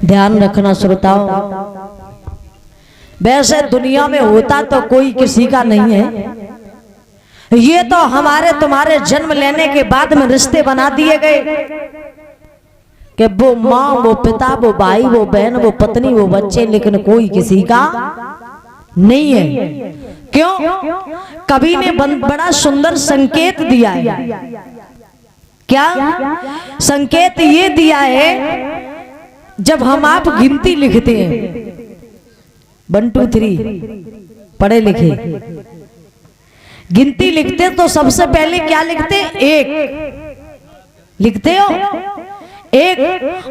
ध्यान रखना श्रोताओं, वैसे दुनिया में होता तो कोई किसी का नहीं है। ये तो हमारे तुम्हारे जन्म लेने के बाद में रिश्ते बना दिए गए कि वो माँ, वो पिता, वो भाई, वो बहन, वो पत्नी, वो बच्चे, लेकिन कोई किसी का नहीं है। क्यों? कवि ने बड़ा सुंदर संकेत दिया है। क्या संकेत ये दिया है? जब हम आप गिनती लिखते हैं 1 2 3 पढ़े लिखे गिनती लिखते तो सबसे पहले क्या लिखते? एक लिखते हो, एक।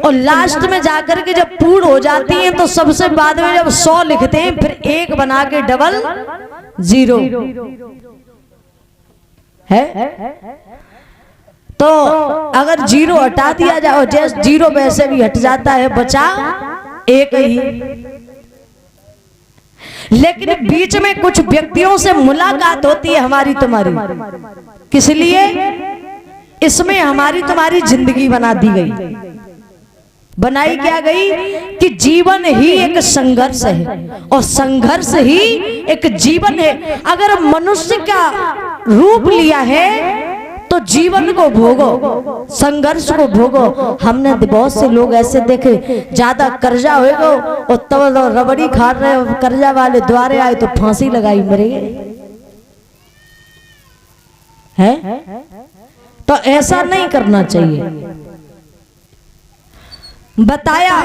और लास्ट में जाकर के जब पूर्ण हो जाती है तो सबसे बाद में जब 100 लिखते हैं, फिर एक बना के डबल 0 है। तो अगर 0 हटा दिया जाओ, जैसे 0 वैसे भी हट जाता है, बचा 1 ही। लेकिन बीच में कुछ व्यक्तियों से मुलाकात होती है हमारी तुम्हारी, किस लिए? इसमें हमारी तुम्हारी जिंदगी बना दी गई। बनाई क्या गई कि जीवन ही एक संघर्ष है और संघर्ष ही एक जीवन है। अगर मनुष्य का रूप लिया है तो जीवन को भोगो, संघर्ष को भोगो। हमने बहुत से लोग ऐसे देखे, ज्यादा कर्जा होएगा और तब रबड़ी खा रहे, कर्जा वाले द्वारे आए तो फांसी लगाई मरे हैं। तो ऐसा नहीं करना चाहिए। बताया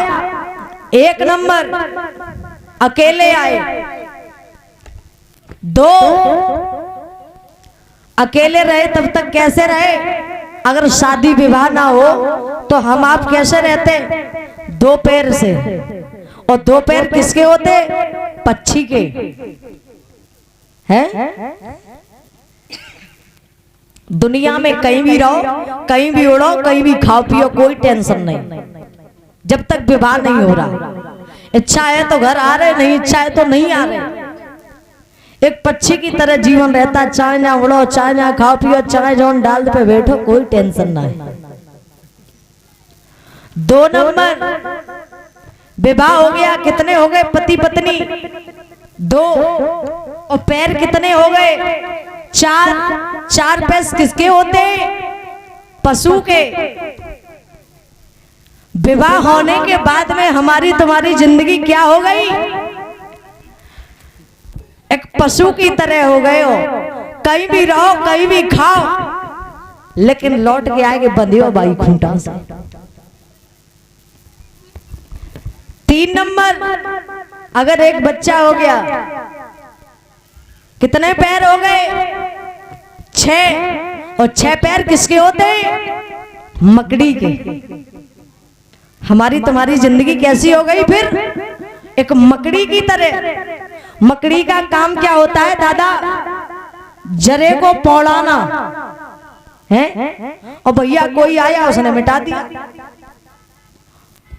1 नंबर अकेले आए, 2 अकेले रहे, तब तक कैसे रहे? अगर शादी विवाह ना हो तो हम आप कैसे रहते? 2 पैर से। और 2 पैर किसके होते? पक्षी के हैं। दुनिया में कहीं भी रहो, कहीं भी उड़ो, कहीं भी खाओ पियो, कोई टेंशन नहीं, जब तक विवाह नहीं हो रहा। इच्छा है तो घर आ रहे, नहीं इच्छा है तो नहीं आ रहे। एक पक्षी की तरह जीवन रहता, चाहे ना उड़ो, चाहे ना खाओ पियो, चाहे जौन डाल पे बैठो, कोई टेंशन ना है। 2 नंबर विवाह हो गया, कितने हो गए? पति पत्नी 2। और पैर कितने हो गए? 4 पैर किसके होते? पशु के। विवाह होने के बाद में हमारी तुम्हारी जिंदगी क्या हो गई? एक पशु की तरह हो गए हो। कहीं भी रहो, कहीं भी खाओ, लेकिन लौट के आएंगे बंधियो बाई खूंटा से। 3 नंबर अगर एक बच्चा हो गया, कितने पैर हो गए? 6। और 6 पैर किसके होते? मकड़ी के। हमारी तुम्हारी जिंदगी कैसी हो गई फिर? एक मकड़ी की तरह। मकड़ी का काम क्या होता है दादा? जरे को पौड़ाना है। और भैया कोई आया, उसने मिटा दिया,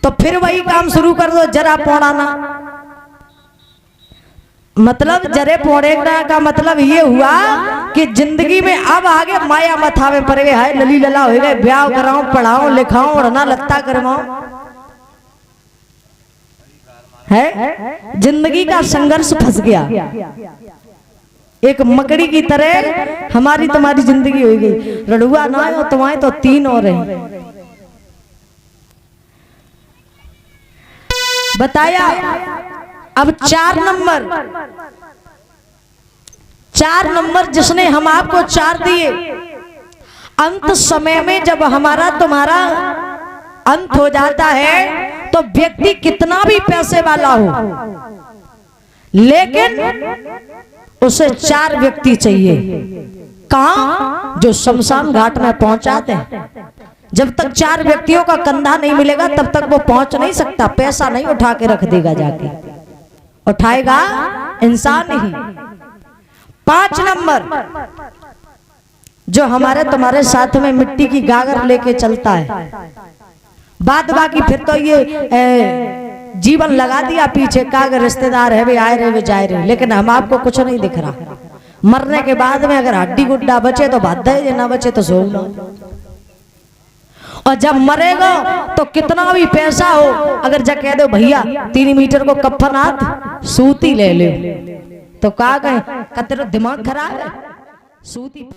तो फिर वही काम शुरू कर दो, जरा पौड़ाना। मतलब जरे पौड़ेगा का मतलब ये हुआ कि जिंदगी में अब आगे माया मथावे पड़ गए, हाय लली लला हो गए, ब्याह कराओ, पढ़ाओ, लिखाओ, ओढ़ना लत्ता करवाओ है। जिंदगी का संघर्ष फंस गया। एक मकड़ी की तरह हमारी तुम्हारी जिंदगी हो गई। रड़ुआ ना हो तुम्हारे तो 3 और हैं। बताया। अब 4 नंबर जिसने हम आपको 4 दिए, अंत समय में जब हमारा तुम्हारा अंत हो जाता है तो व्यक्ति कितना भी पैसे वाला हो, लेकिन उसे 4 व्यक्ति चाहिए। कहां? जो शमशान घाट में पहुंचा दे। जब तक 4 व्यक्तियों का कंधा नहीं मिलेगा तब तक वो पहुंच नहीं सकता। पैसा नहीं उठा के रख देगा, जाके उठाएगा इंसान ही। 5 नंबर जो हमारे तुम्हारे साथ में मिट्टी की गागर लेके चलता है। बाद बाकी फिर तो ये जीवन लगा दिया पीछे, कागर रिश्तेदार है, वे आए रहे, वे जाए रहे, लेकिन हम आपको कुछ नहीं दिख रहा। मरने के बाद में अगर हड्डी गुड्डा बचे तो बात है, ना बचे तो सो। और जब मरेगा तो कितना भी पैसा हो, अगर जा कह दो भैया 3 मीटर को कफन हाथ सूती ले ले, तो का कहे तेरा दिमाग खराब है, सूती